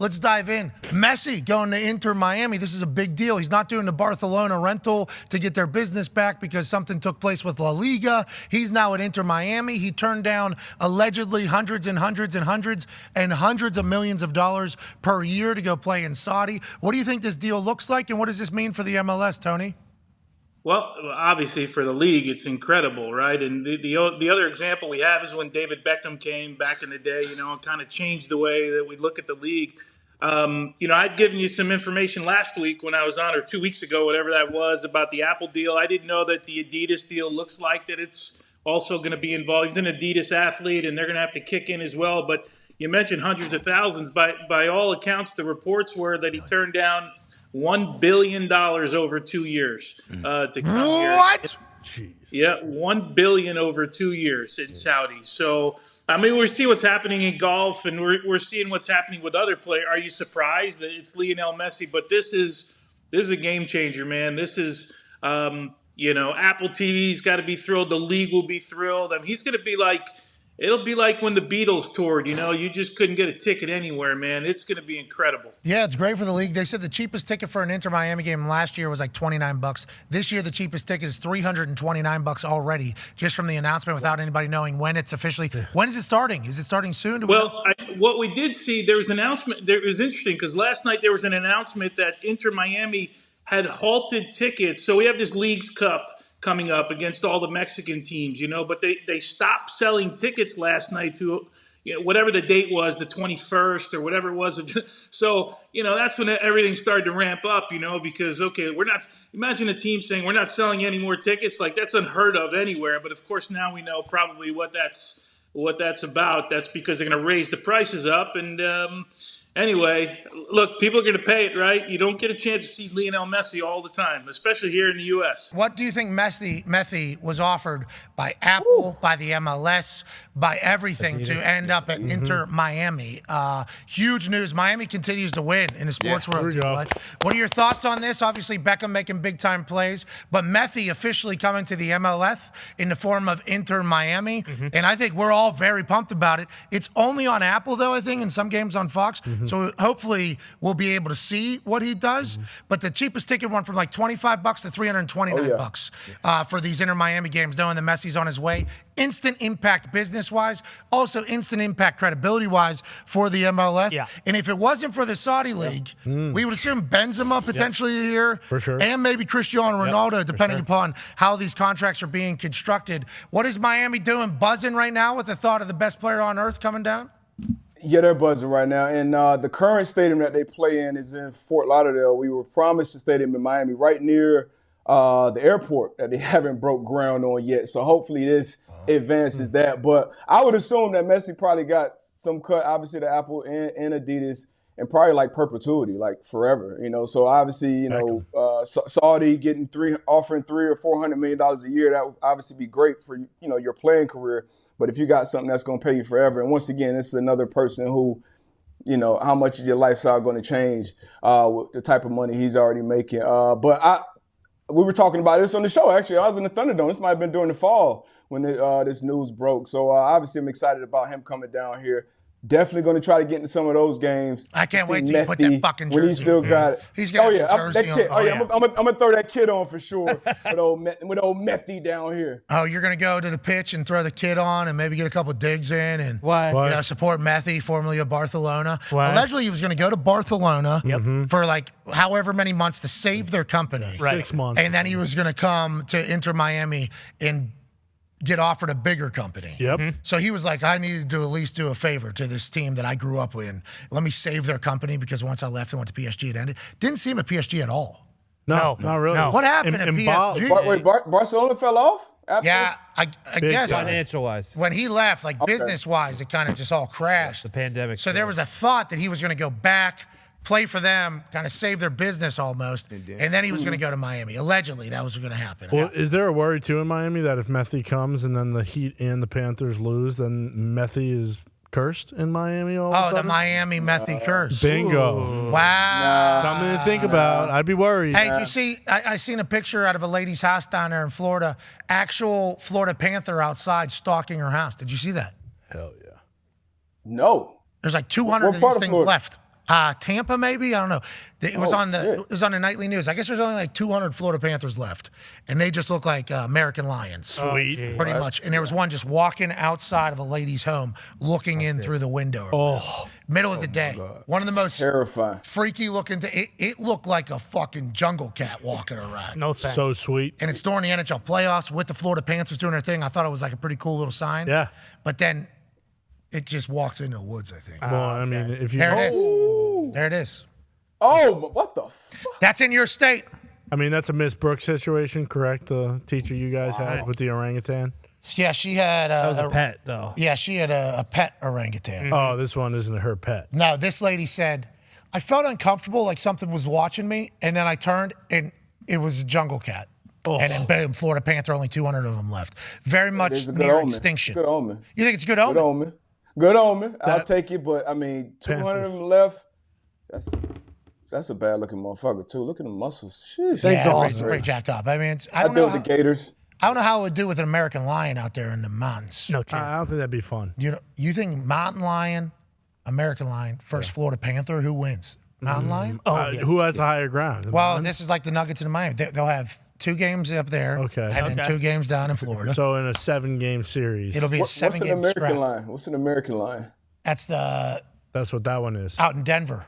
Let's dive in. Messi going to Inter Miami. This is a big deal. He's not doing the Barcelona rental to get their business back because something took place with La Liga. He's now at Inter Miami. He turned down allegedly hundreds and hundreds and hundreds and hundreds of millions of dollars per year to go play in Saudi. What do you think this deal looks like, and what does this mean for the MLS, Tony? Well, obviously for the league, it's incredible, right? And the other example we have is when David Beckham came back in the day, and kind of changed the way that we look at the league. I'd given you some information last week when I was on, or 2 weeks ago, whatever that was, about the Apple deal. I didn't know that the Adidas deal looks like that it's also going to be involved. He's an Adidas athlete, and they're going to have to kick in as well. But you mentioned hundreds of thousands. By all accounts, the reports were that he turned down $1 billion over 2 years to come here. What? Jeez. Yeah, $1 billion over 2 years in Saudi. So, I mean, we're seeing what's happening in golf, and we're seeing what's happening with other players. Are you surprised that it's Lionel Messi? But this is a game changer, man. This is, Apple TV's got to be thrilled. The league will be thrilled. I mean, he's going to be like. It'll be like when the Beatles toured, you just couldn't get a ticket anywhere, man. It's going to be incredible. Yeah, it's great for the league. They said the cheapest ticket for an Inter Miami game last year was like $29. This year, the cheapest ticket is $329 already, just from the announcement without anybody knowing when it's officially. When is it starting? Is it starting soon? What we did see, there was an announcement. It was interesting because last night there was an announcement that Inter Miami had halted tickets. So we have this Leagues Cup coming up against all the Mexican teams, but they stopped selling tickets last night to whatever the date was, the 21st or whatever it was. So, that's when everything started to ramp up, because, okay, imagine a team saying we're not selling any more tickets. Like, that's unheard of anywhere. But, of course, now we know probably what that's about. That's because they're going to raise the prices up. And anyway, look, people are going to pay it, right? You don't get a chance to see Lionel Messi all the time, especially here in the U.S. What do you think Messi was offered by Apple, by the MLS, by everything Adidas, to end up at Inter Miami? Huge news. Miami continues to win in the sports world. What are your thoughts on this? Obviously, Beckham making big-time plays, but Messi officially coming to the MLS in the form of Inter Miami, and I think we're all very pumped about it. It's only on Apple, though, I think, and some games on Fox. So hopefully we'll be able to see what he does. But the cheapest ticket went from like $25 to $329 for these Inter Miami games, knowing that Messi's on his way. Instant impact business-wise, also instant impact credibility-wise for the MLS. Yeah. And if it wasn't for the Saudi League, we would assume Benzema potentially here, for sure, and maybe Cristiano Ronaldo, depending upon how these contracts are being constructed. What is Miami doing? Buzzing right now with the thought of the best player on earth coming down? Yeah, they're buzzing right now. And the current stadium that they play in is in Fort Lauderdale. We were promised a stadium in Miami right near the airport that they haven't broke ground on yet. So hopefully this advances that. But I would assume that Messi probably got some cut, obviously, to Apple and Adidas, and probably like perpetuity, like forever. So obviously, Saudi getting offering $300 or $400 million a year, that would obviously be great for your playing career. But if you got something that's going to pay you forever, and once again, this is another person who, how much is your lifestyle going to change with the type of money he's already making. But we were talking about this on the show, actually. I was in the Thunderdome. This might have been during the fall when this news broke. So obviously I'm excited about him coming down here. Definitely going to try to get into some of those games. I can't wait till you put that fucking jersey when he still got it. He's got that kid. I'm going to throw that kid on for sure with old Messi down here. Oh, you're going to go to the pitch and throw the kid on and maybe get a couple digs in and support Messi, formerly of Barcelona. Allegedly, he was going to go to Barcelona for like however many months to save their company. 6 months. And then he was going to come to Inter Miami and get offered a bigger company. So he was like, I needed to at least do a favor to this team that I grew up with. Let me save their company because once I left and went to PSG, it ended. Didn't see him at PSG at all. No, not really. No. What happened at PSG? Wait, Barcelona fell off? After? Yeah, I guess. Financial-wise. When he left, like business-wise, it kind of just all crashed. The pandemic. So there was a thought that he was going to go back, play for them, kind of save their business almost, and then he was going to go to Miami. Allegedly, that was going to happen. Well, is there a worry, too, in Miami that if Messi comes and then the Heat and the Panthers lose, then Messi is cursed in Miami all of a sudden? The Miami Messi curse. Bingo. Ooh. Wow. Something to think about. I'd be worried. Hey, you see, I seen a picture out of a lady's house down there in Florida. Actual Florida Panther outside stalking her house. Did you see that? Hell yeah. No. There's like 200 of these things left. Tampa, maybe, I don't know. It was on the nightly news. I guess there's only like 200 Florida Panthers left, and they just look like American lions. Sweet, pretty much. And there was one just walking outside of a lady's home, looking in through the window. Middle of the day. One of the most terrifying, freaky looking. It looked like a fucking jungle cat walking around. No thanks. So sweet. And it's during the NHL playoffs with the Florida Panthers doing their thing. I thought it was like a pretty cool little sign. Yeah. But then it just walked into the woods, I think. Well, I mean, if you There it is. There it is. Oh, what the fuck? That's in your state. I mean, that's a Miss Brooks situation, correct? The teacher you guys had with the orangutan. Yeah, she had That was a pet, though. Yeah, she had a pet orangutan. Oh, this one isn't her pet. No, this lady said, I felt uncomfortable, like something was watching me, and then I turned, and it was a jungle cat. And then boom, Florida Panther, only 200 of them left. Very much near extinction. Good omen. You think it's a good omen? Good omen. Good omen. I'll take it, but I mean, 200 of them left. That's a bad looking motherfucker too. Look at the muscles. Sheesh. Things are pretty jacked up. I mean, I don't deal know with the Gators. I don't know how it would do with an American lion out there in the mountains. No I chance. don't think that'd be fun. You think mountain lion, American lion, first Florida Panther, who wins? Mountain lion? Who has the higher ground? The Well, Lions? this is like the Nuggets in Miami. They'll have 2 games up there, Okay. and then 2 games down in Florida. So in a 7-game series, It'll be a What's an 7-game American scrap. lion? What's an American lion? That's that's what that one is. out in Denver.